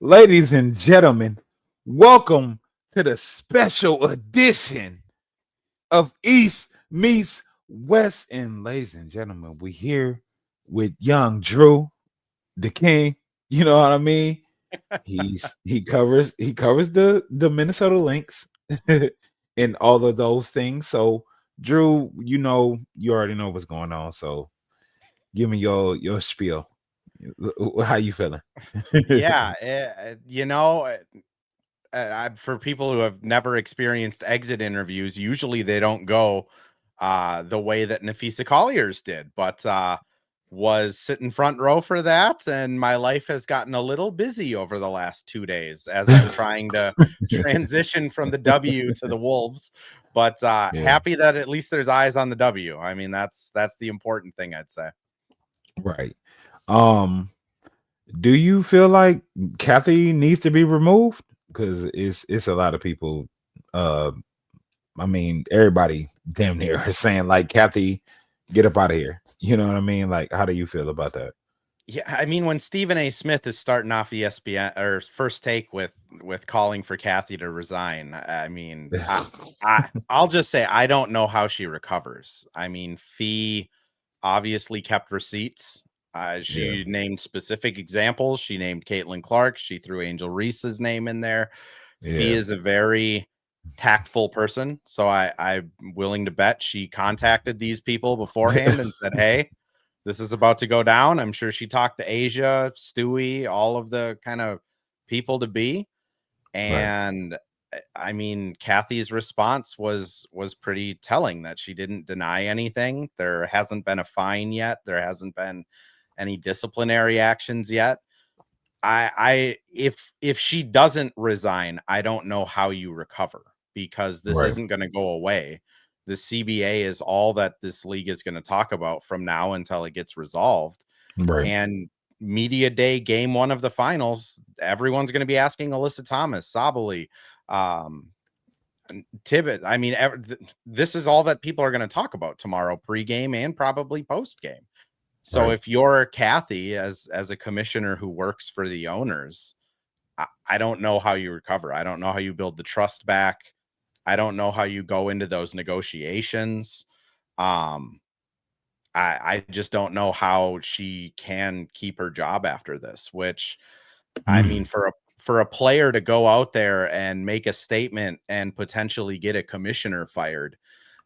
Ladies and gentlemen, welcome to the special edition of East Meets West. And ladies and gentlemen, we here with young Drew, the king. You know what I mean? He covers the Minnesota Lynx and all of those things. So Drew, you already know what's going on. So give me your spiel. How you feeling? Yeah, for people who have never experienced exit interviews, usually they don't go the way that Nafisa Collier's did, but was sitting front row for that, and my life has gotten a little busy over the last 2 days as I'm trying to transition from the W to the Wolves. But Yeah. happy that at least there's eyes on the W. I mean, that's the important thing, I'd say. Right. Um, do you feel like Kathy needs to be removed? Because it's a lot of people. Uh, I mean, everybody damn near is saying like Kathy, get up out of here. You know what I mean? Like, how do you feel about that? Yeah, I mean, when Stephen A. Smith is starting off ESPN or First Take with calling for Kathy to resign, I mean, I'll just say I don't know how she recovers. I mean, Phee obviously kept receipts. Yeah, She named specific examples. She named Caitlin Clark. She threw Angel Reese's name in there. Phee yeah, is a very tactful person, so I'm willing to bet she contacted these people beforehand and said, "Hey, this is about to go down." I'm sure she talked to Asia, Stewie, all of the kind of people to be. right, And I mean, Kathy's response was pretty telling that she didn't deny anything. There hasn't been a fine yet. There hasn't been any disciplinary actions yet. If she doesn't resign, I don't know how you recover, because this right, isn't going to go away. The CBA is all that this league is going to talk about from now until it gets resolved. right, And media day, game one of the finals, everyone's going to be asking Alyssa Thomas, Sabali, um, Tibbet. I mean, this is all that people are going to talk about tomorrow, pregame and probably postgame. So right. if you're Kathy as a commissioner who works for the owners, I don't know how you recover. I don't know how you build the trust back. I don't know how you go into those negotiations. Um, I just don't know how she can keep her job after this, which I mean, Mm, for a player to go out there and make a statement and potentially get a commissioner fired,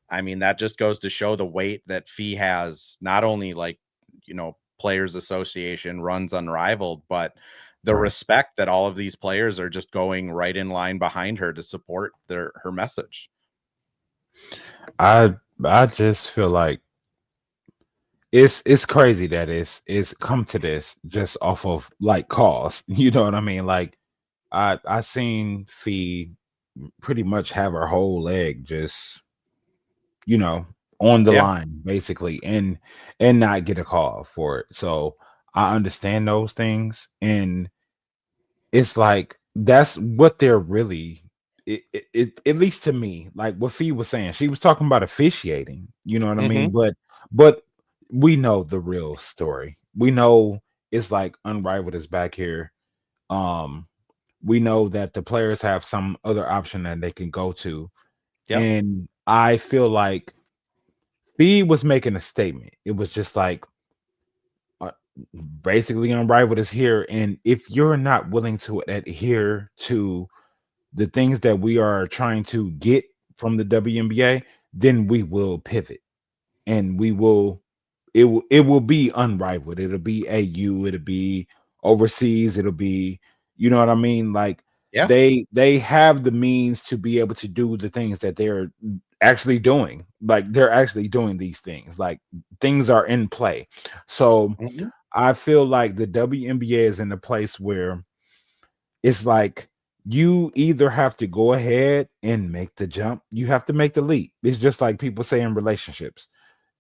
I mean, that just goes to show the weight that Phee has, not only like, Players Association runs unrivaled, but the right. respect that all of these players are just going right in line behind her to support her message. I I just feel like it's crazy that it's come to this just off of like cause. You know what I mean? Like I seen Fee pretty much have her whole leg just you know on the Yeah. line basically and not get a call for it. So I understand those things and it's like that's what they're really at least to me, like what Fee was saying, she was talking about officiating, you know what I mean? Hmm. But we know the real story. We know it's like unrivaled is back here. Um, we know that the players have some other option that they can go to. Yep. And I feel like Fee was making a statement. It was just like uh, basically unrivaled is here. And if you're not willing to adhere to the things that we are trying to get from the WNBA, then we will pivot and it will be unrivaled. It'll be AU, it'll be overseas, it'll be you know what I mean? Like Yeah. they have the means to be able to do the things that they're actually doing. Like they're actually doing these things. Like things are in play. So Hmm. I feel like the WNBA is in a place where it's like you either have to go ahead and make the jump, you have to make the leap. It's just like people say in relationships.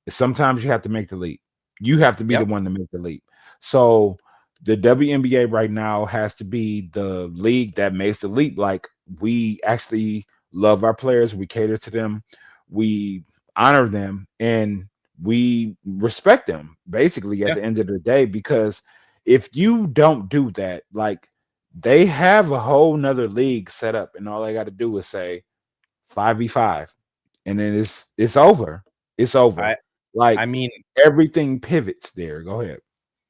Sometimes you have to make the leap. You have to be the Yep. one to make the leap. So the WNBA right now has to be the league that makes the leap. Like we actually love our players, we cater to them, we honor them, and we respect them basically at Yeah. the end of the day. Because if you don't do that, like They have a whole nother league set up, and all they got to do is say 5v5, and then it's over. It's over. I I Like mean, everything pivots there. Go ahead.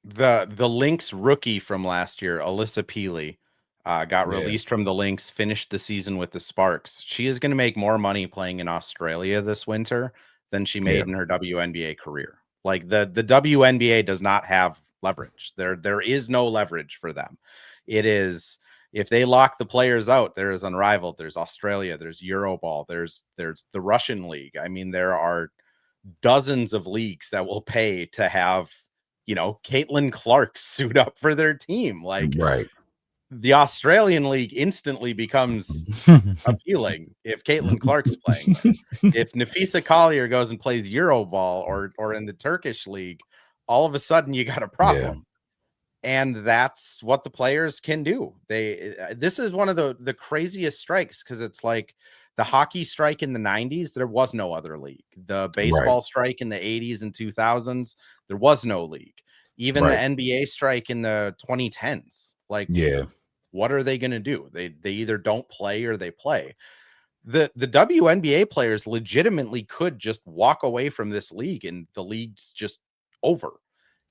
the Lynx rookie from last year, Alyssa Peely, got Yeah, released from the Lynx, finished the season with the Sparks. She is going to make more money playing in Australia this winter than she yeah, made in her WNBA career. Like the WNBA does not have leverage. There is no leverage for them. It is, if they lock the players out, there is unrivaled. There's Australia, there's Euroball, there's the Russian league. I mean, there are dozens of leagues that will pay to have, Caitlin Clark suit up for their team. Like, right. the Australian league instantly becomes appealing if Caitlin Clark's playing there. If Nafisa Collier goes and plays Euroball or in the Turkish league, all of a sudden you got a Yeah, problem. And that's what the players can do. This is one of the craziest strikes, because it's like the hockey strike in the 90s, there was no other league. The right, baseball strike in the 80s and 2000s, there was no league. Even the right. NBA strike in the 2010s. Like, Yeah, what are they going to do? They either don't play or they play. The WNBA players legitimately could just walk away from this league and the league's just over.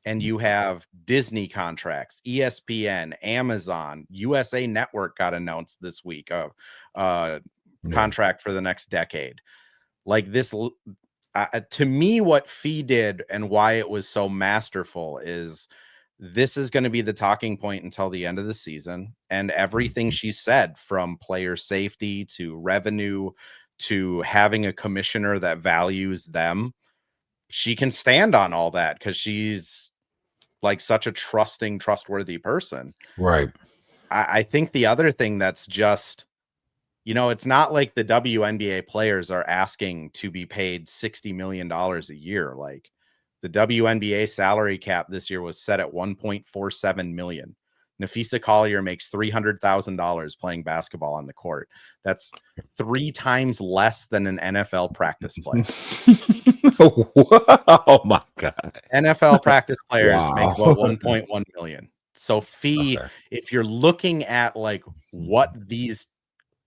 And you have Disney contracts, ESPN, Amazon, USA Network got announced this week of yeah, contract for the next decade. Like this, to me, what Phee did and why it was so masterful is this is going to be the talking point until the end of the season. And everything she said, from player safety to revenue to having a commissioner that values them, she can stand on all that because she's like such a trustworthy person. right, I think the other thing that's just, it's not like the WNBA players are asking to be paid $60 million a year. Like, the WNBA salary cap this year was set at 1.47 million. Nafisa Collier makes $300,000 playing basketball on the court. That's 3 times less than an NFL practice player. oh my god! NFL practice players make Wow. about 1.1 million. So Phee, Okay. if you're looking at like what these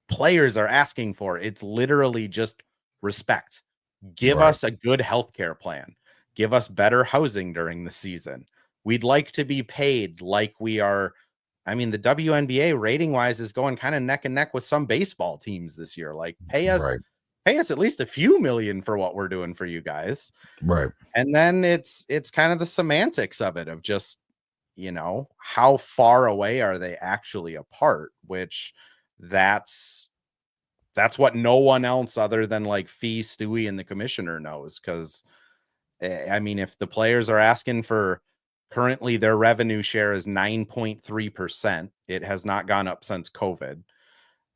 players are asking for, it's literally just respect. Give Right, us a good healthcare plan. Give us better housing during the season. We'd like to be paid like we are. I mean, the WNBA rating wise is going kind of neck and neck with some baseball teams this year. Like, right, pay us at least a few million for what we're doing for you guys. right. And then it's kind of the semantics of it, of just, how far away are they actually apart, which that's that's what no one else other than like Phee, Stewie, and the commissioner knows. Because I mean, if the players are asking for, currently their revenue share is 9.3%, it has not gone up since COVID.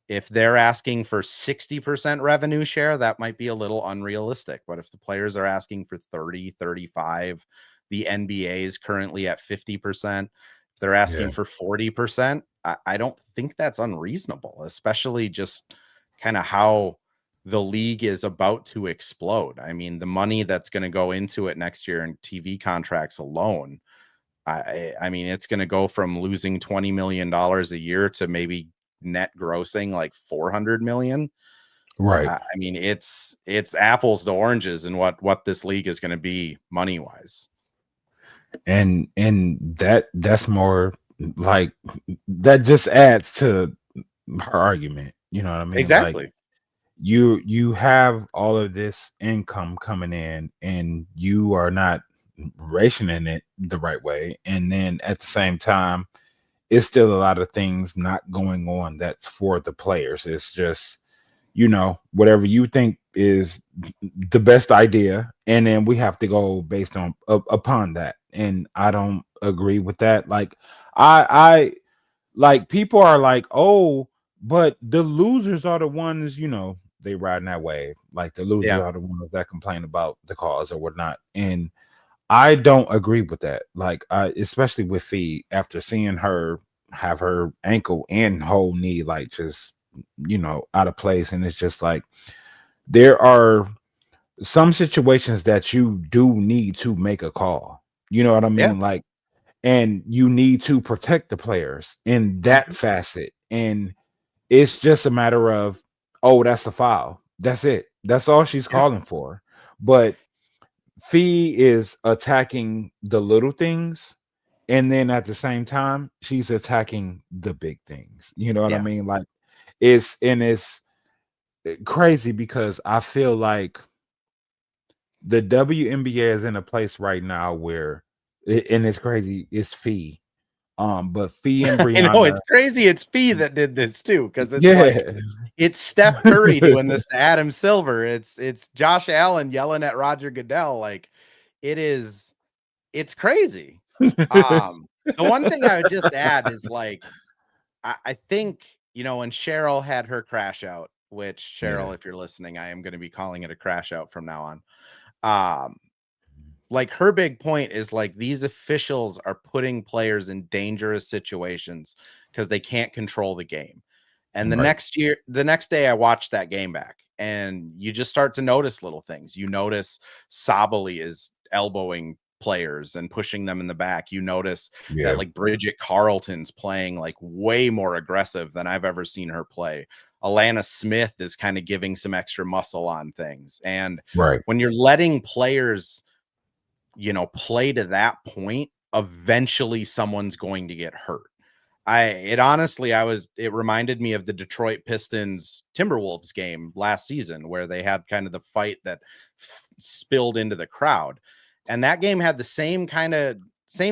If they're asking for 60% revenue share, that might be a little unrealistic. But if the players are asking for 30, 35, the NBA is currently at 50%. If they're Yeah, asking for 40%, I don't think that's unreasonable, especially just kind of how the league is about to explode. I mean, the money that's going to go into it next year in TV contracts alone, I mean, it's going to go from losing $20 million a year to maybe net grossing like 400 million. right. I mean, it's apples to oranges in what this league is going to be money wise. And that's more like that just adds to her argument. You know what I mean? Like Exactly. you have all of this income coming in and you are not rationing it the right way. And then at the same time, it's still a lot of things not going on that's for the players. It's just, whatever you think is the best idea, and then we have to go based on upon that. And I don't agree with that. Like I like people are like, oh, but the losers are the ones, they riding that wave. Like the losers Yeah. are the ones that complain about the cause or whatnot. And I don't agree with that. Like, especially with Phee, after seeing her have her ankle and whole knee like just out of place, and it's just like there are some situations that you do need to make a call. You know what I Yeah. mean? Like, and you need to protect the players in that Mhm. facet. And it's just a matter of, oh, that's a foul. That's it. That's all she's Yeah. calling for. But Phee is attacking the little things, and then at the same time, she's attacking the big things. You know what I Yeah. mean? Like it's crazy because I feel like the WNBA is in a place right now where, and it's crazy. It's Phee, but Phee and I know it's Brianna, crazy. It's Phee that did this too, because it's like yeah, it's Steph Curry doing this to Adam Silver. It's Josh Allen yelling at Roger Goodell. Like it is, it's crazy. Um, the one thing I would just add is like I think, when Cheryl had her crash out, which yeah, Cheryl, if you're listening, I am going to be calling it a crash out from now on. Um, like her big point is like these officials are putting players in dangerous situations because they can't control the game. And right, the next day I watched that game back and you just start to notice little things. You notice Sabali is elbowing players and pushing them in the back. You notice that yeah, like Bridget Carlton's playing like way more aggressive than I've ever seen her play. Alana Smith is kind of giving some extra muscle on things. And right, when you're letting players, play to that point, eventually someone's going to get hurt. It reminded me of the Detroit Pistons Timberwolves game last season where they had kind of the fight that spilled into the crowd. And that game had the same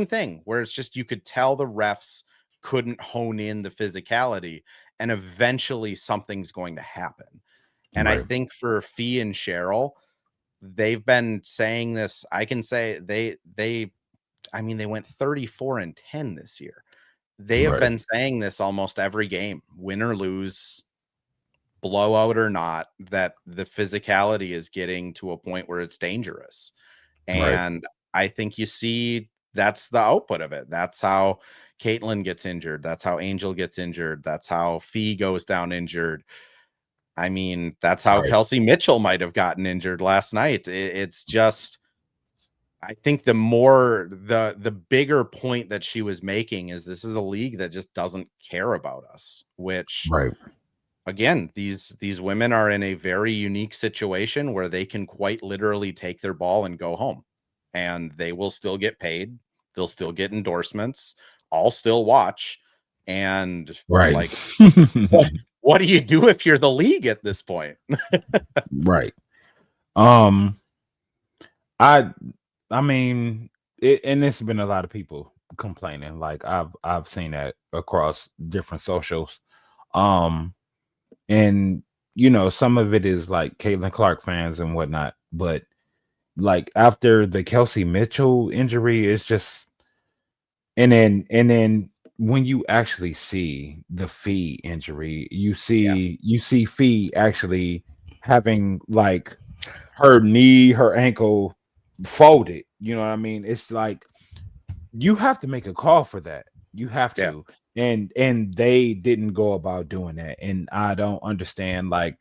thing where it's just you could tell the refs couldn't hone in the physicality and eventually something's going to happen. And I right, think for Phee and Cheryl, they've been saying this. I can say they went 34-10 this year. They have right, been saying this almost every game, win or lose, blowout or not, that the physicality is getting to a point where it's dangerous. right, And I think you see that's the output of it. That's how Caitlin gets injured. That's how Angel gets injured. That's how Phee goes down injured. I mean, that's how right, Kelsey Mitchell might have gotten injured last night. It's just, I think the bigger point that she was making is this is a league that just doesn't care about us, which right, again, these women are in a very unique situation where they can quite literally take their ball and go home. And they will still get paid. They'll still get endorsements. I'll still watch. And right, like what what do you do if you're the league at this point? right. Um, I I mean, and there's been a lot of people complaining. Like I've seen that across different socials. Um, and some of it is like Caitlin Clark fans and whatnot, but like after the Kelsey Mitchell injury, it's just, and then when you actually see the Phee injury, Yeah. you see Phee actually having like her knee, her ankle folded. You know what I mean? It's like you have to make a call for that. You have Yeah. to. And they didn't go about doing that. And I don't understand like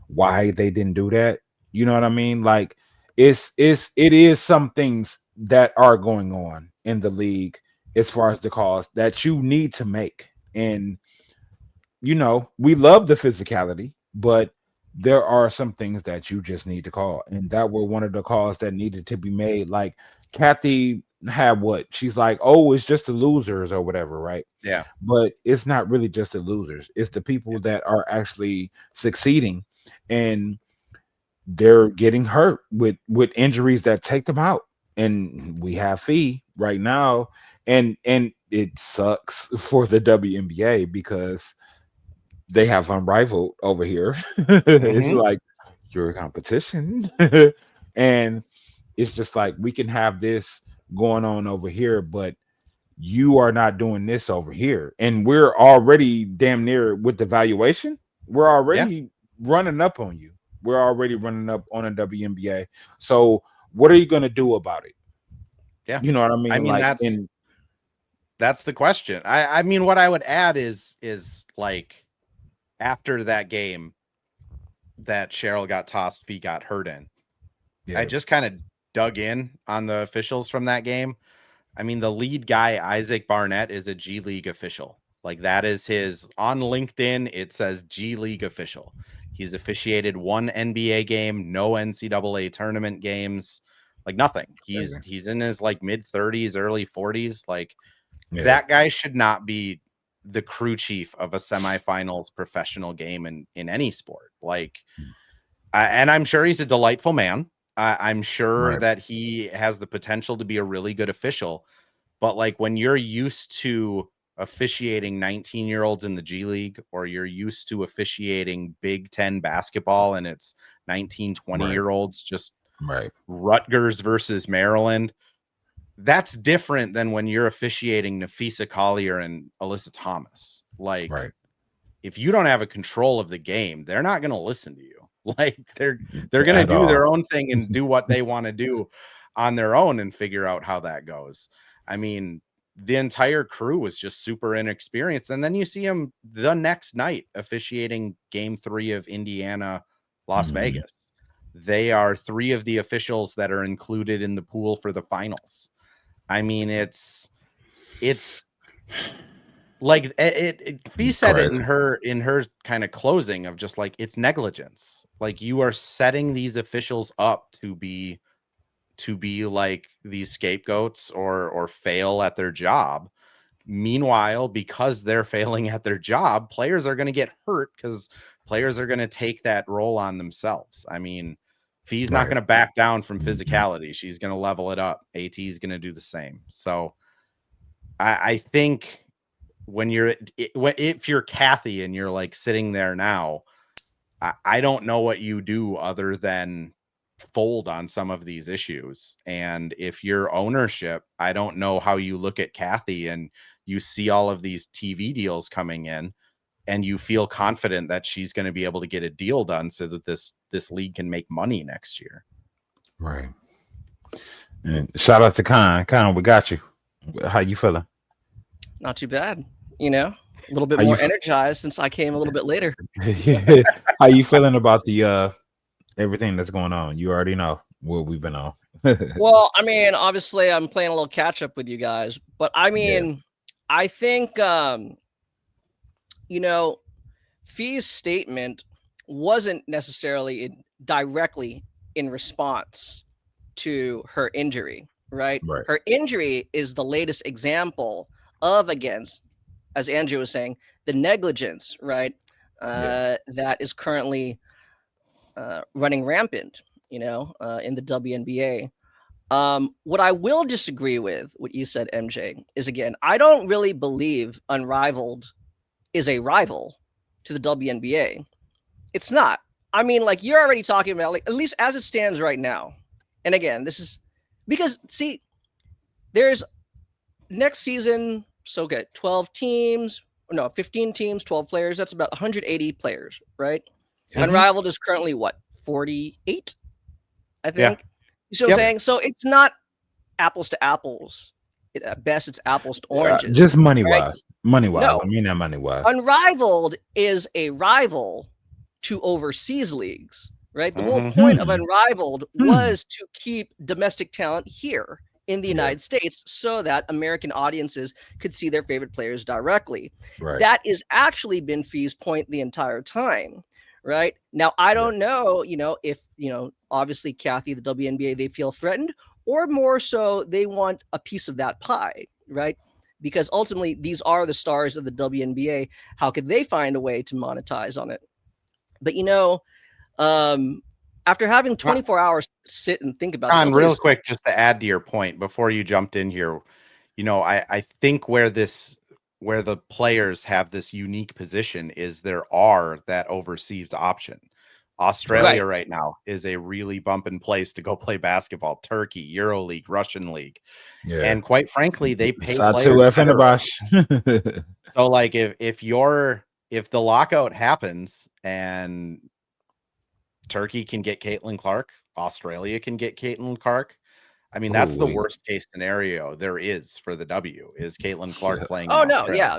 why they didn't do that. You know what I mean? Like it is some things that are going on in the league as far as the calls that you need to make. And we love the physicality, but there are some things that you just need to call, and that were one of the calls that needed to be made. Like Kathy had what she's like, oh, it's just the losers or whatever, right? Yeah. But it's not really just the losers; it's the people that are actually succeeding, and they're getting hurt with injuries that take them out. And we have Phee right now, and it sucks for the WNBA because they have unrivaled over here. It's Mhm. like your competition. And it's just like we can have this going on over here, but you are not doing this over here. And we're already damn near with the valuation. We're Yeah. already running up on you. We're already running up on a WNBA. So what are you gonna do about it? Yeah. You know what I I mean? mean, Like that's in that's the question. I mean, what I would add is like after that game that Cheryl got tossed, Phee got hurt in. I yeah, just kind of dug in on the officials from that game. I mean, the lead guy, Isaac Barnett, is a G League official. Like, that is his on LinkedIn. It says G League official. He's officiated 1 NBA game, no NCAA tournament games, like nothing. Crazy. He's in his like mid 30s, early 40s. Like, Yeah. that guy should not be the crew chief of a semifinals professional game in any sport. Like, and I'm sure he's a delightful man. I'm sure Right. that he has the potential to be a really good official. But like, when you're used to officiating 19-year-olds in the G League, or you're used to officiating Big Ten basketball and it's 19, Right. 20-year-olds, just Right. Rutgers versus Maryland, that's different than when you're officiating Nafisa Collier and Alyssa Thomas. Like, Right. if you don't have a control of the game, they're not going to listen to you. Like, they're going to At do all. their own thing and do what they want to do on their own and figure out how that goes. I mean, the entire crew was just super inexperienced. And then you see him the next night officiating game 3 of Indiana, Las Vegas. They are 3 of the officials that are included in the pool for the finals. I mean, it's like Phee said it in her kind of closing of just like, it's negligence. Like, you are setting these officials up to be like these scapegoats or fail at their job. Meanwhile, because they're failing at their job, players are going to get hurt because players are going to take that role on themselves. I mean, Fee's not going to back down from physicality. She's going to level it up. AT is going to do the same. So I think if you're Kathy and you're like sitting there now, I don't know what you do other than fold on some of these issues. And if you're ownership, I don't know how you look at Kathy and you see all of these TV deals coming in and you feel confident that she's going to be able to get a deal done so that this league can make money next year. Right. And shout out to Con. Con, we got you. How you feeling? Not too bad. A little bit more energized since I came a little bit later. How you feeling about the everything that's going on? You already know what we've been on. Well, I mean, obviously I'm playing a little catch up with you guys, but I mean, I think Fee's statement wasn't necessarily directly in response to her injury, right? Her injury is the latest example of, against, as Andrew was saying, the negligence, right? That is currently running rampant, in the WNBA. What I will disagree with, what you said, MJ, is, again, I don't really believe Unrivaled is a rival to the WNBA. It's not. I mean, like, you're already talking about, like, at least as it stands right now. And again, this is because, see, there's next season, so good, 15 teams, 12 players. That's about 180 players, right? Mm-hmm. Unrivaled is currently what, 48, I think. Yeah. You see what I'm saying? So it's not apples to apples. At best, it's apples to oranges. Just money wise. Money wise. No. I mean that money wise. Unrivaled is a rival to overseas leagues, right? The whole point of Unrivaled was to keep domestic talent here in the United States so that American audiences could see their favorite players directly. Right. That has actually been Fee's point the entire time, right? Now, I don't know, if, obviously Kathy, the WNBA, they feel threatened, or more so they want a piece of that pie, right? Because ultimately these are the stars of the WNBA. How could they find a way to monetize on it? But, after having 24 hours to sit and think about it. Real quick, just to add to your point before you jumped in here, I think where the players have this unique position is there are that overseas option. Australia right now is a really bumping place to go play basketball. Turkey, EuroLeague, Russian League. Yeah. And quite frankly, they pay players. So like if the lockout happens and Turkey can get Caitlin Clark, Australia can get Caitlin Clark, I mean, that's the worst case scenario there is for the W, is Caitlin Clark playing. Oh, no, yeah,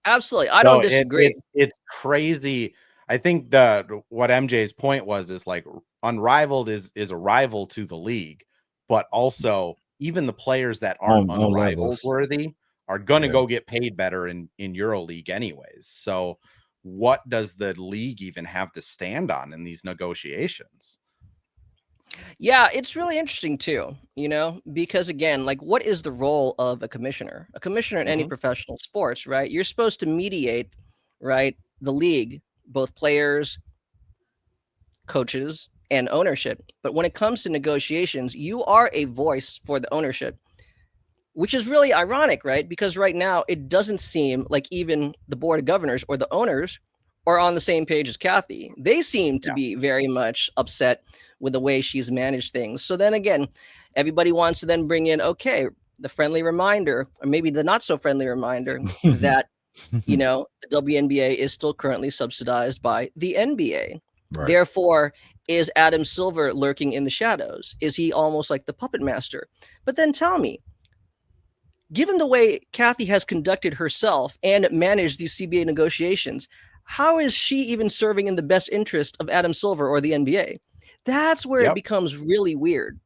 absolutely. I don't disagree. It's crazy. I think what MJ's point is like Unrivaled is a rival to the league, but also even the players that aren't unrivaled levels. worthy are going to go get paid better in EuroLeague anyways. So what does the league even have to stand on in these negotiations? Yeah, it's really interesting too, because again, like, what is the role of a commissioner? A commissioner in any professional sports, right? You're supposed to mediate, right, the league, both players, coaches, and ownership. But when it comes to negotiations, you are a voice for the ownership, which is really ironic, right? Because right now it doesn't seem like even the board of governors or the owners are on the same page as Kathy. They seem to be very much upset with the way she's managed things. So then again, everybody wants to then bring in, okay, the friendly reminder, or maybe the not so friendly reminder that, the WNBA is still currently subsidized by the NBA. Right. Therefore, is Adam Silver lurking in the shadows? Is he almost like the puppet master? But then tell me, given the way Kathy has conducted herself and managed these CBA negotiations, how is she even serving in the best interest of Adam Silver or the NBA? That's where it becomes really weird,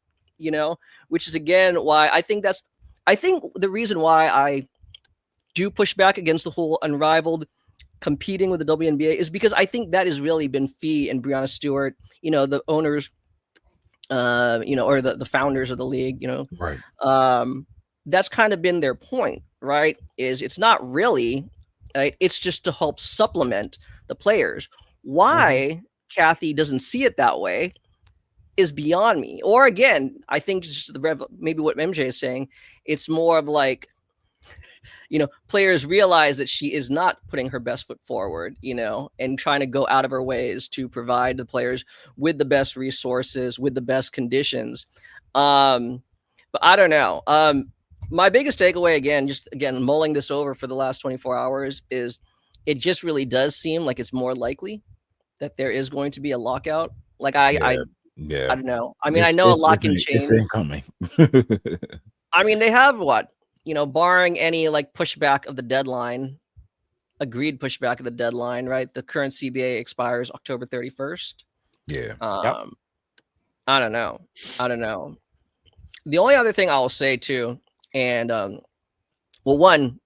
which is again why I think the reason why I do push back against the whole unrivaled competing with the WNBA is because I think that has really been Phee and Breanna Stewart, the owners, or the founders of the league, right. That's kind of been their point, right? Is it's not really, right? It's just to help supplement the players. Why Kathy doesn't see it that way is beyond me. Or again, I think just maybe what MJ is saying, it's more of like, players realize that she is not putting her best foot forward, and trying to go out of her ways to provide the players with the best resources, with the best conditions. But I don't know. My biggest takeaway, again, mulling this over for the last 24 hours, is it just really does seem like it's more likely that there is going to be a lockout. Like I don't know. I mean, I know a lot can change. It's incoming. I mean, they have what? Barring any like pushback of the deadline, agreed pushback of the deadline, right? The current CBA expires October 31st. Yeah. I don't know. The only other thing I'll say too, and one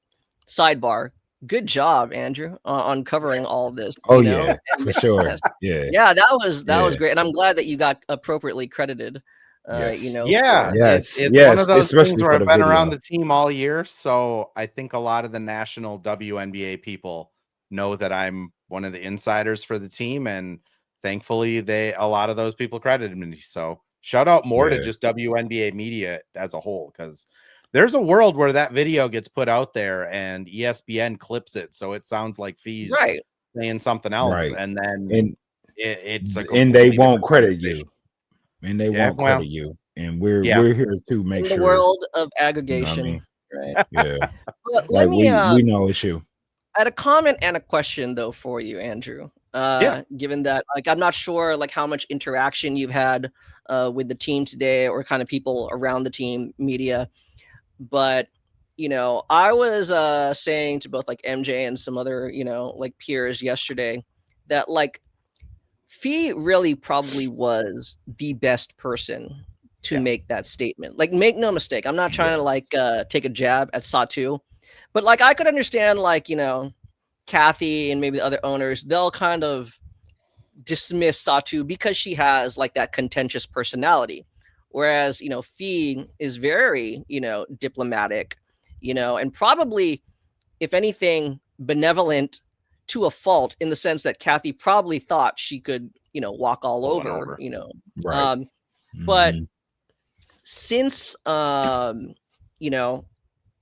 sidebar, good job, Andrew, on covering all of this. Oh yeah, for sure. Yeah, that was great, and I'm glad that you got appropriately credited. Yes. It's one of those especially things where I've been video. around the team all year, so I think a lot of the national WNBA people know that I'm one of the insiders for the team, and thankfully a lot of those people credited me. So shout out more to just WNBA media as a whole, because there's a world where that video gets put out there and ESPN clips it, so it sounds like Fee's saying something else, and then it's and they won't credit you. And they won't credit you, and we're here to make sure. In the world of aggregation, right? Yeah. But let me. We know it's you. I had a comment and a question though for you, Andrew. Given that, like, I'm not sure like how much interaction you've had with the team today, or kind of people around the team, media, but I was saying to both like MJ and some other like peers yesterday that like Phee really probably was the best person to make that statement. Like, make no mistake, I'm not trying to like take a jab at Satu, but like I could understand like Kathy and maybe the other owners, they'll kind of dismiss Satu because she has like that contentious personality, whereas Phee is very diplomatic, and probably, if anything, benevolent to a fault, in the sense that Kathy probably thought she could, walk all over. Right. But since,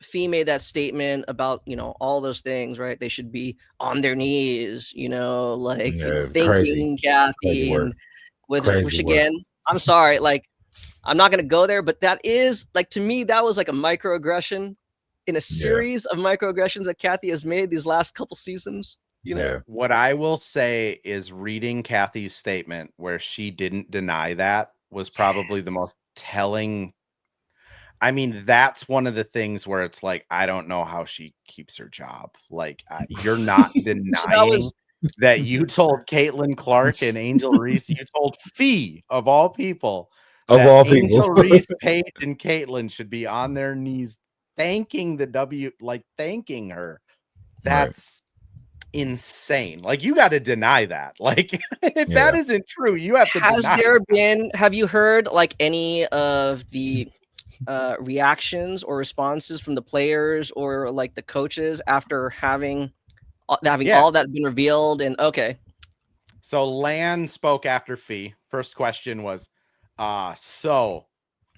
Phee made that statement about, all those things, right? They should be on their knees, thanking Kathy, and with her, which again, I'm sorry, like, I'm not going to go there, but that is like, to me, that was like a microaggression in a series of microaggressions that Kathy has made these last couple seasons. What I will say is, reading Kathy's statement where she didn't deny that was probably the most telling. I mean, that's one of the things where it's like, I don't know how she keeps her job. Like, you're not denying that you told Caitlin Clark and Angel Reese, you told Phee, of all people, Of that all people. Angel Reese, Paige, and Caitlin should be on their knees thanking thanking her. That's insane. Like, you got to deny that. Like, if that isn't true, you have to deny have you heard like any of the reactions or responses from the players or like the coaches after having all that been revealed? And okay. So Lan spoke after Phee. First question was, so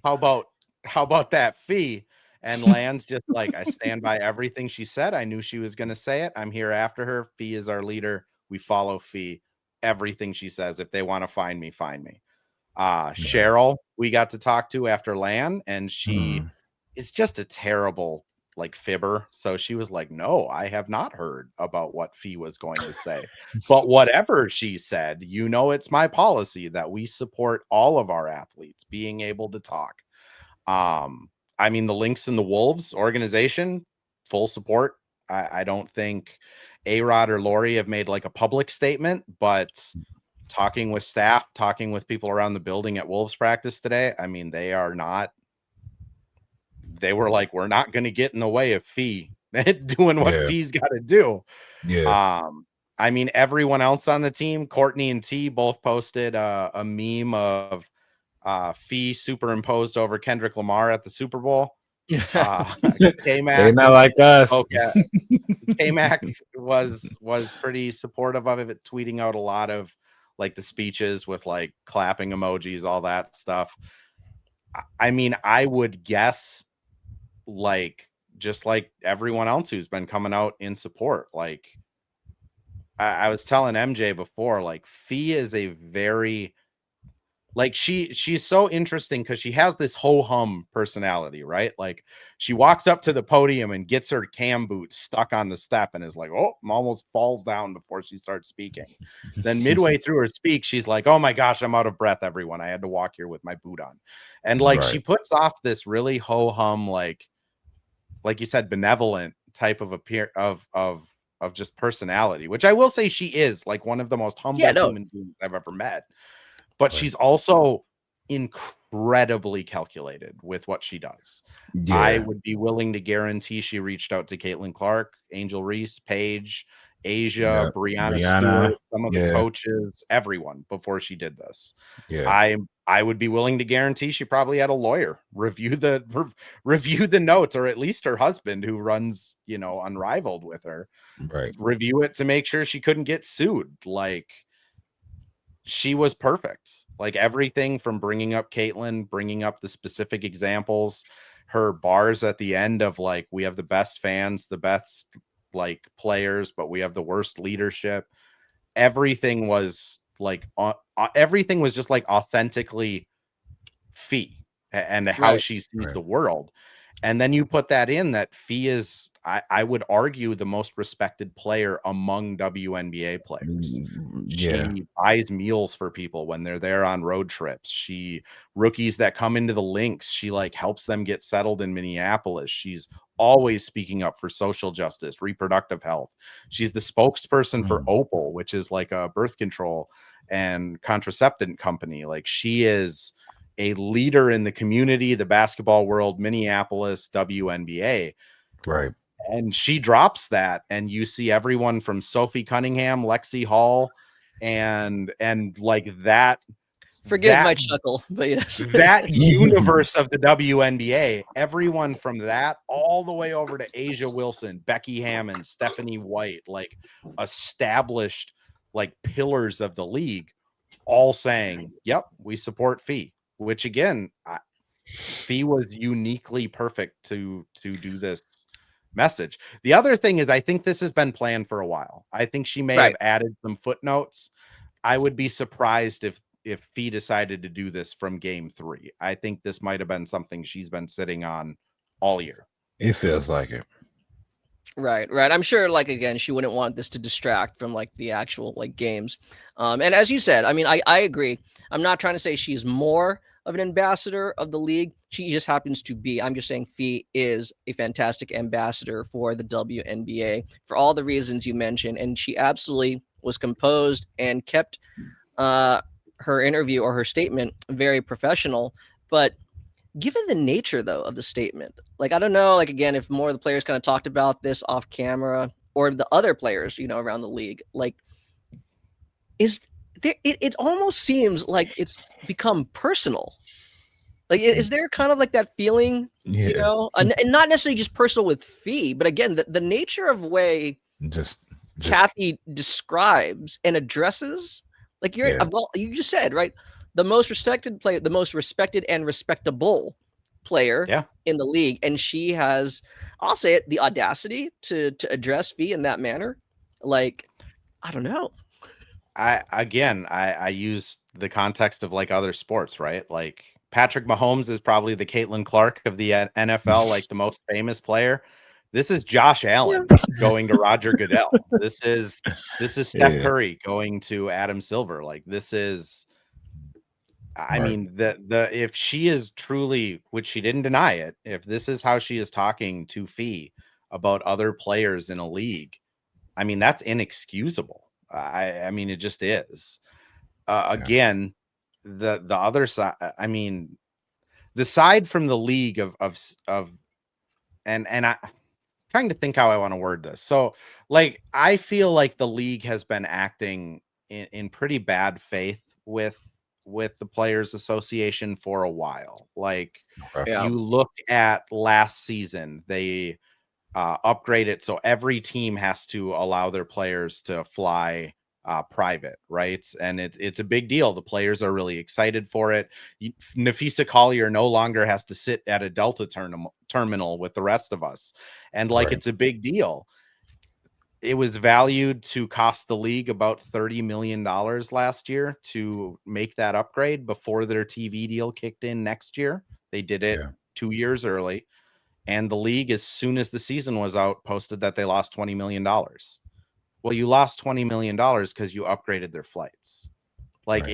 how about that Phee? And Lan's just like, I stand by everything she said. I knew she was going to say it. I'm here after her. Phee is our leader. We follow Phee. Everything she says. If they want to find me, find me. Cheryl, we got to talk to after Lan, and she is just a terrible like fibber. So she was like, no, I have not heard about what Phee was going to say. But whatever she said, it's my policy that we support all of our athletes being able to talk. I mean, the Lynx and the Wolves organization, full support. I don't think A-Rod or Lori have made like a public statement, but talking with staff, talking with people around the building at Wolves practice today, I mean, they were like, we're not going to get in the way of Phee doing what Phee's got to do. I mean, everyone else on the team, Courtney and T, both posted a meme of Phee superimposed over Kendrick Lamar at the Super Bowl. K-Mac, they're not like us. Okay. K-Mac was pretty supportive of it, tweeting out a lot of like the speeches with like clapping emojis, all that stuff. I mean, I would guess like just like everyone else who's been coming out in support. Like I was telling MJ before, like Phee is a very like she's so interesting because she has this ho-hum personality, right? Like she walks up to the podium and gets her cam boots stuck on the step and is like, oh, almost falls down before she starts speaking. Then midway through her speak, she's like, oh my gosh, I'm out of breath, everyone. I had to walk here with my boot on. And like she puts off this really ho-hum, like you said, benevolent type of of just personality, which I will say she is like one of the most humble human beings I've ever met. But she's also incredibly calculated with what she does. I would be willing to guarantee she reached out to Caitlin Clark, Angel Reese, Paige, Asia, Brianna Stewart, some of the coaches, everyone before she did this. I would be willing to guarantee she probably had a lawyer review the notes, or at least her husband, who runs, Unrivaled with her, review it to make sure she couldn't get sued. Like, she was perfect. Like everything from bringing up Caitlin, bringing up the specific examples, her bars at the end of like, we have the best fans, the best like players, but we have the worst leadership. Everything was like, everything was just like authentically Phee and how she sees the world. And then you put that in that Phee is, I would argue, the most respected player among WNBA players. She buys meals for people when they're there on road trips. Rookies that come into the Lynx, she like helps them get settled in Minneapolis. She's always speaking up for social justice, reproductive health. She's the spokesperson for Opal, which is like a birth control and contraceptive company. Like, she is a leader in the community, the basketball world, Minneapolis, WNBA. Right. And she drops that, and you see everyone from Sophie Cunningham, Lexi Hall, and like that. Forgive my chuckle, but yes. That universe of the WNBA, everyone from that all the way over to Asia Wilson, Becky Hammond, Stephanie White, like established like pillars of the league, all saying, yep, we support Phee. Which again, Phee was uniquely perfect to do this message. The other thing is, I think this has been planned for a while. I think she may have added some footnotes. I would be surprised if Phee decided to do this from game 3. I think this might have been something she's been sitting on all year. It feels like it. Right. I'm sure, like, again, she wouldn't want this to distract from like the actual like games. And as you said, I mean, I agree. I'm not trying to say she's more of an ambassador of the league. She just happens to be. I'm just saying Phee is a fantastic ambassador for the WNBA for all the reasons you mentioned. And she absolutely was composed and kept her interview or her statement very professional, but given the nature though of the statement, like I don't know, like again, if more of the players kind of talked about this off camera or the other players, around the league, like is there, it almost seems like it's become personal. Like, is there kind of like that feeling, and not necessarily just personal with Phee, but again, the nature of way just Kathy describes and addresses, like you just said, right? The most respected player, the most respected and respectable player in the league. And she has, I'll say it, the audacity to address Phee in that manner. Like, I don't know. I use the context of like other sports, right? Like Patrick Mahomes is probably the Caitlin Clark of the NFL, like the most famous player. This is Josh Allen going to Roger Goodell. This is Steph Curry going to Adam Silver. Like this is, I mean, the if she is truly, which she didn't deny it, if this is how she is talking to Phee about other players in a league, I mean, that's inexcusable. I mean, it just is. Again, the other side, I mean, the side from the league of and I trying to think how I want to word this. So like, I feel like the league has been acting in pretty bad faith with the Players Association for a while. Like you look at last season, they upgrade it so every team has to allow their players to fly private, right? And it's a big deal. The players are really excited for it. Nafisa Collier no longer has to sit at a Delta terminal with the rest of us, and like it's a big deal. It was valued to cost the league about $30 million last year to make that upgrade before their TV deal kicked in next year. They did it 2 years early. And the league, as soon as the season was out, posted that they lost $20 million. Well, you lost $20 million because you upgraded their flights. Like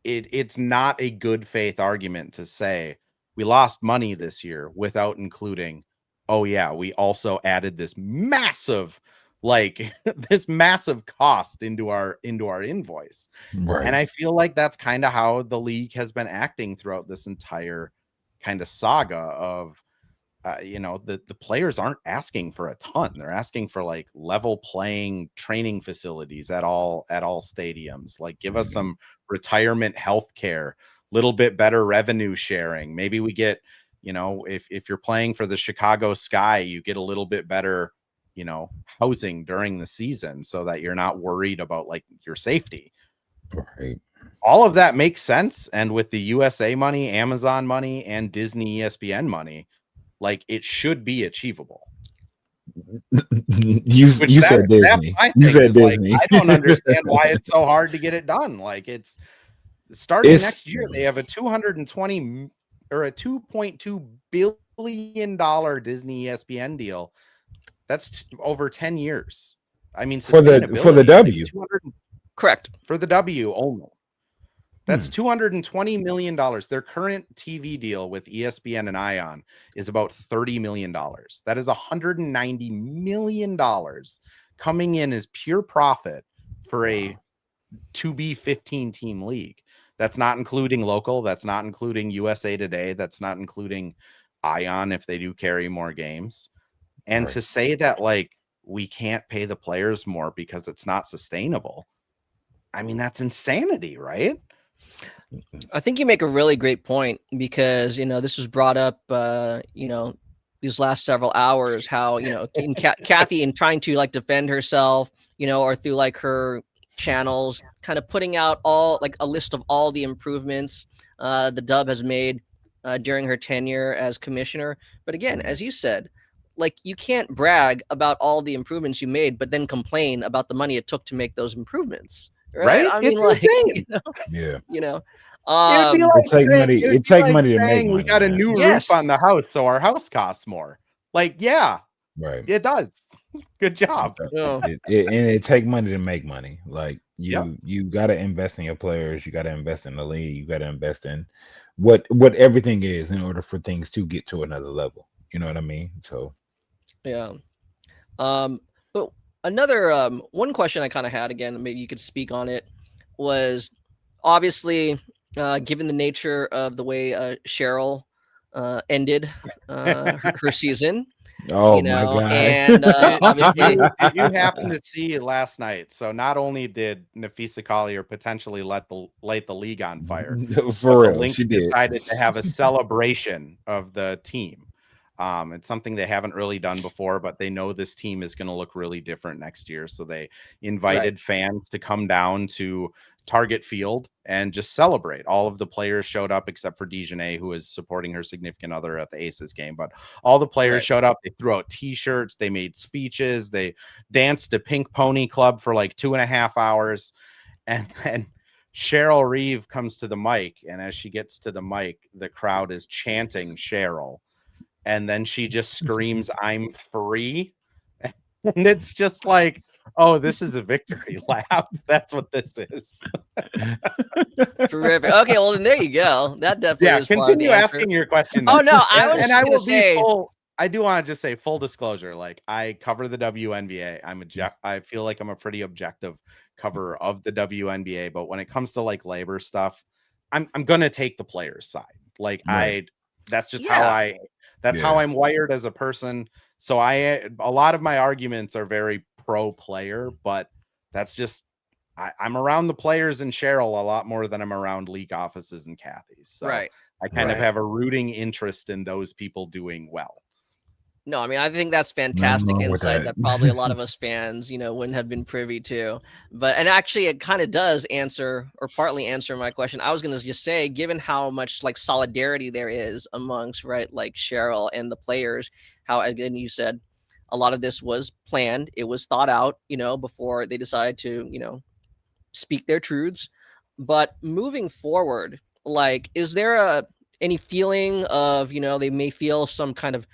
it's not a good faith argument to say we lost money this year without including, oh yeah, we also added this massive, like this massive cost into our invoice. And I feel like that's kind of how the league has been acting throughout this entire kind of saga of the players aren't asking for a ton. They're asking for like level playing training facilities at all stadiums. Like give us some retirement health care, little bit better revenue sharing. Maybe we get, if you're playing for the Chicago Sky, you get a little bit better, housing during the season so that you're not worried about like your safety. All of that makes sense. And with the USA money, Amazon money, and Disney ESPN money, like it should be achievable. You said Disney. You said Disney. Like, I don't understand why it's so hard to get it done. Like it's starting next year. They have a $220 or a $2.2 billion Disney ESPN deal. That's over 10 years. I mean, for the W. Correct. For the W only. That's $220 million. Their current TV deal with ESPN and ION is about $30 million. That is $190 million coming in as pure profit for a to-be 15-team league. That's not including local. That's not including USA Today. That's not including ION if they do carry more games. And to say that, like, we can't pay the players more because it's not sustainable, I mean, that's insanity, right? I think you make a really great point because, this was brought up, these last several hours, how, Kathy in trying to like defend herself, or through like her channels, kind of putting out all like a list of all the improvements the Dub has made during her tenure as commissioner. But again, as you said, like you can't brag about all the improvements you made, but then complain about the money it took to make those improvements. Right? I mean, like, it'd be like it take money to make money. We got a new roof on the house, so our house costs more. Like, it does. Good job. And it take money to make money. Like you got to invest in your players. You got to invest in the league. You got to invest in what everything is in order for things to get to another level. You know what I mean? So but another one question I kind of had, again, maybe you could speak on it, was obviously, given the nature of the way Cheryl ended her season, Oh my God. and obviously, Did you happen to see it last night? So not only did Nafisa Collier potentially light the league on fire, but For the real, Lynx she did. decided to have a celebration of the team. It's something they haven't really done before, but they know this team is going to look really different next year. So they invited fans to come down to Target Field and just celebrate. All of the players showed up except for Dejanay, who is supporting her significant other at the Aces game. But all the players showed up. They threw out T-shirts. They made speeches. They danced to Pink Pony Club for like 2.5 hours. And then Cheryl Reeve comes to the mic. And as she gets to the mic, the crowd is chanting Cheryl. And then she just screams, "I'm free." And it's just like, oh, this is a victory lap. That's what this is. terrific. Okay, well then there you go. That definitely was continue asking your question. Then. Oh no, I was and just I will say, be full. I do want to just say full disclosure. Like I cover the WNBA. I feel like I'm a pretty objective cover of the WNBA. But when it comes to like labor stuff, I'm gonna take the player's side. Like that's just how how I'm wired as a person. So a lot of my arguments are very pro player, but that's just I'm around the players and Cheryl a lot more than I'm around league offices and Kathy's. So I kind of have a rooting interest in those people doing well. No, I mean, I think that's fantastic insight that probably a lot of us fans, wouldn't have been privy to. And actually, it kind of does answer or partly answer my question. I was going to just say, given how much like solidarity there is amongst, like Cheryl and the players, how, again, you said a lot of this was planned. It was thought out, before they decided to, speak their truths. But moving forward, like, is there any feeling of, they may feel some kind of,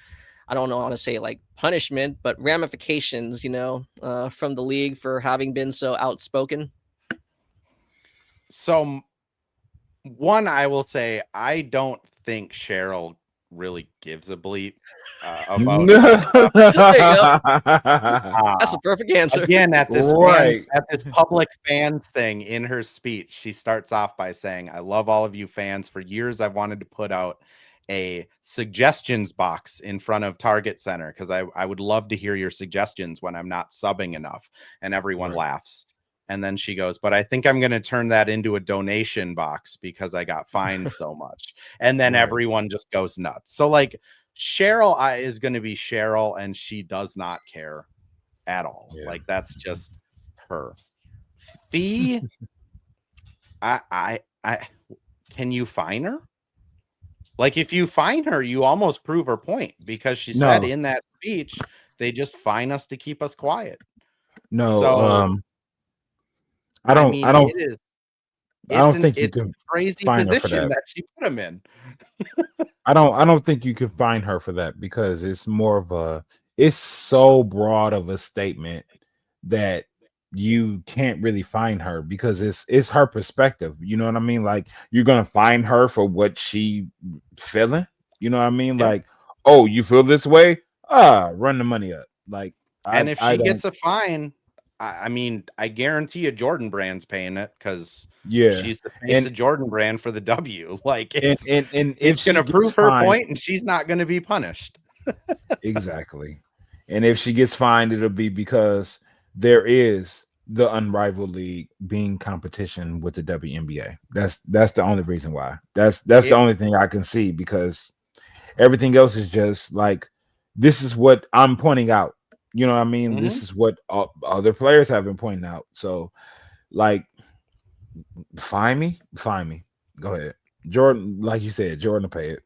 I don't know how to say like punishment, but ramifications, from the league for having been so outspoken? So one, I will say, I don't think Cheryl really gives a bleep about that's a perfect answer. Again, at this public fans thing in her speech, she starts off by saying, "I love all of you fans. For years, I've wanted to put out a suggestions box in front of Target Center because I would love to hear your suggestions when I'm not subbing enough." And everyone laughs. And then she goes, "But I think I'm going to turn that into a donation box because I got fined so much." And then everyone just goes nuts. So like Cheryl is going to be Cheryl, and she does not care at all. Like that's just her. Phee, I can you fine her? Like if you fine her, you almost prove her point because she said in that speech, they just fine us to keep us quiet. No, so I don't think you can crazy fine her for position that. that she put him in. I don't think you can fine her for that because it's more of it's so broad of a statement that you can't really find her because it's her perspective. You know what I mean? Like you're gonna find her for what she feeling. You know what I mean? Like, oh, you feel this way? Run the money up. Like, and if she gets a fine, I mean, I guarantee you Jordan Brand's paying it because she's the face of Jordan Brand for the W. Like it's gonna prove her point, and she's not gonna be punished. Exactly. And if she gets fined, it'll be because there is the unrivaled league being competition with the WNBA. That's the only reason why. That's the only thing I can see because everything else is just like this is what I'm pointing out. You know what I mean? This is what other players have been pointing out. So, like, fine me. Go ahead, Jordan. Like you said, Jordan will pay it.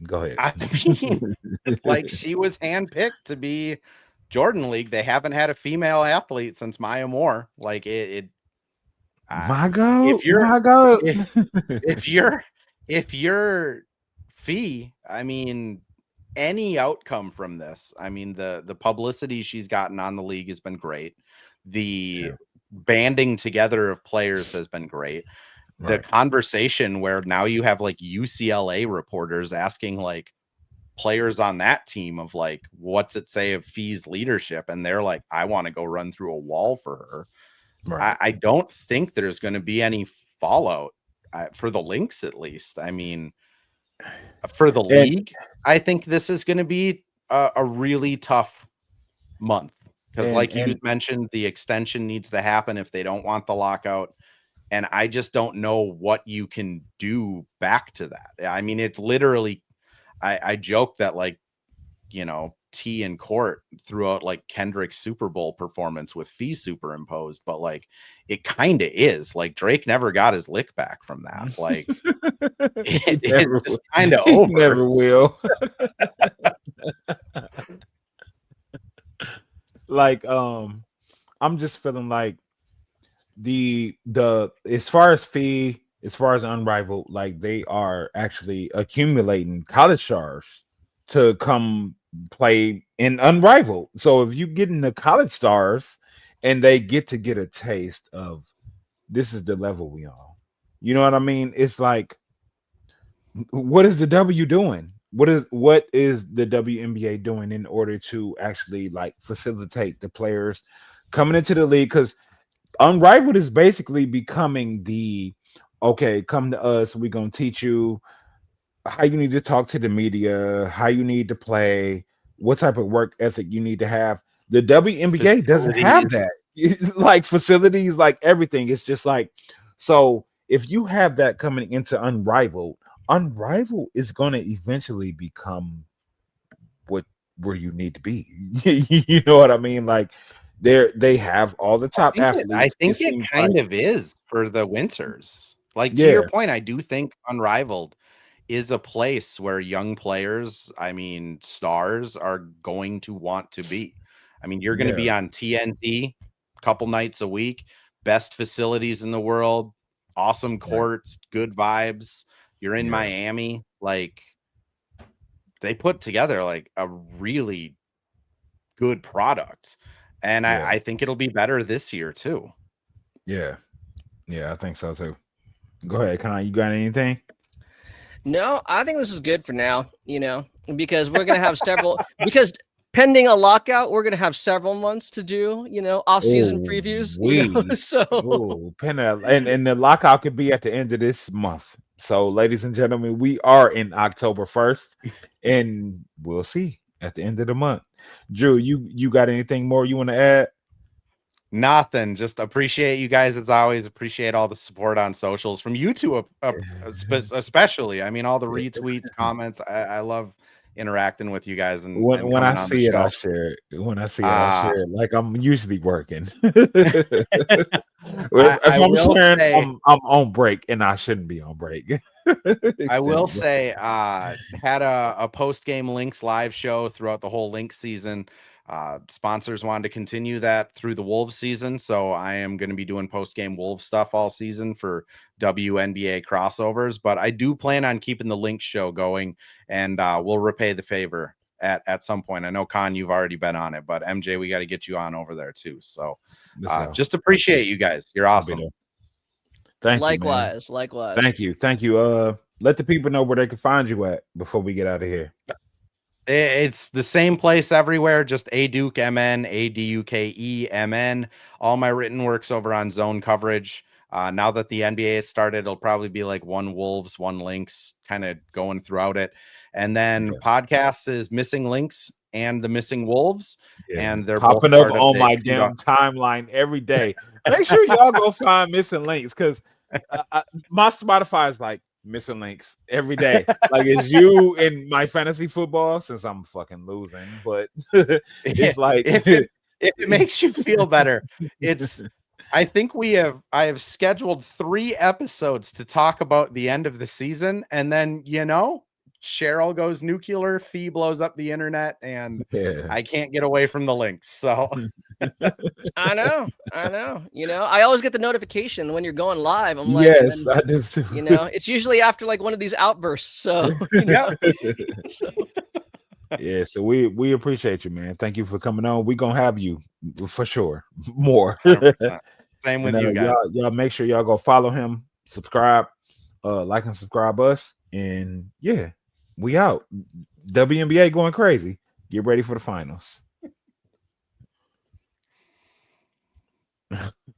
Go ahead. I mean, like she was handpicked to be Jordan League. They haven't had a female athlete since Maya Moore. Like my God. If you're Phee, I mean, any outcome from this, I mean, the publicity she's gotten on the league has been great. The banding together of players has been great. The conversation where now you have like UCLA reporters asking like players on that team of like, what's it say of Fee's leadership? And they're like, I want to go run through a wall for her. I don't think there's going to be any fallout for the Lynx, at least. I mean, for the And league, I think this is going to be a really tough month because, like you and mentioned, the extension needs to happen if they don't want the lockout. And I just don't know what you can do back to that. I mean, it's literally, I joke that, like, T and Court threw out like Kendrick's Super Bowl performance with Phee superimposed, but like it kind of is. Like Drake never got his lick back from that. Like it's just kind of he over. never will. Like I'm just feeling like the as far as Phee, as far as Unrivaled, like they are actually accumulating college stars to come play in Unrivaled. So if you get in the college stars and they get to get a taste of this is the level we on, you know what I mean? It's like, what is the W doing? What is the WNBA doing in order to actually like facilitate the players coming into the league? Because Unrivaled is basically becoming the okay, come to us, we're gonna teach you how you need to talk to the media, how you need to play, what type of work ethic you need to have. The WNBA doesn't have that. It's like facilities, like everything. It's just like, so if you have that coming into Unrivaled, Unrivaled is gonna eventually become what where you need to be. You know what I mean? Like they have all the top I athletes. It think it seems like, kind of is for the Winters. Like, to yeah, your point, I do think Unrivaled is a place where young players, I mean, stars are going to want to be. I mean, you're going to yeah, be on TNT a couple nights a week, best facilities in the world, awesome yeah, courts, good vibes. You're in yeah, Miami. Like, they put together like a really good product. And yeah, I think it'll be better this year too. yeah, yeah. I think so too. Go ahead, Con. You got anything? No, I think this is good for now, because we're going to have several, because pending a lockout, we're going to have several months to do, off-season Oh, previews, we. so. Oh, Penna, and the lockout could be at the end of this month. So, ladies and gentlemen, we are in October 1st, and we'll see at the end of the month. Drew, you got anything more you want to add? Nothing. Just appreciate you guys as always. Appreciate all the support on socials from you two, especially. I mean, all the retweets, comments. I love interacting with you guys and When I coming on the see it, I show. share it. When I see it, I share it. Like I'm usually working. If I I'm will sharing, say, I'm on break, and I shouldn't be on break. I will Extended break. say, had a post game Lynx live show throughout the whole Lynx season. Sponsors wanted to continue that through the Wolves season, so I am going to be doing post game Wolves stuff all season for WNBA crossovers. But I do plan on keeping the Lynx show going, and we'll repay the favor at some point. I know, Con, you've already been on it, but MJ, we got to get you on over there too. So just appreciate you guys. You're I'll be awesome. there. Thank you, man. Likewise. Thank you. Thank you. Let the people know where they can find you at before we get out of here. It's the same place everywhere, just ADukeMN, ADUKEMN. All my written works over on Zone Coverage. Now that the NBA has started, it'll probably be like one Wolves, one Lynx, kind of going throughout it. And then Yeah. podcasts is Missing Lynx and the Missing Wolves. Yeah. And they're both Popping up part of on the my damn timeline every day. Make sure y'all go find Missing Links, because my Spotify is like Missing Links every day. Like it's you in my fantasy football, since I'm fucking losing, but it's like if it makes you feel better, I think I have scheduled 3 episodes to talk about the end of the season, and then Cheryl goes nuclear, Phee blows up the internet, and yeah. I can't get away from the links. So I know. I always get the notification when you're going live. I'm like, Yes, I do too. It's usually after like one of these outbursts. So Yeah, so we appreciate you, man. Thank you for coming on. We're gonna have you for sure more. 100%. Same And with you guys. y'all make sure y'all go follow him, subscribe, like and subscribe us, and yeah, we out. WNBA going crazy. Get ready for the finals.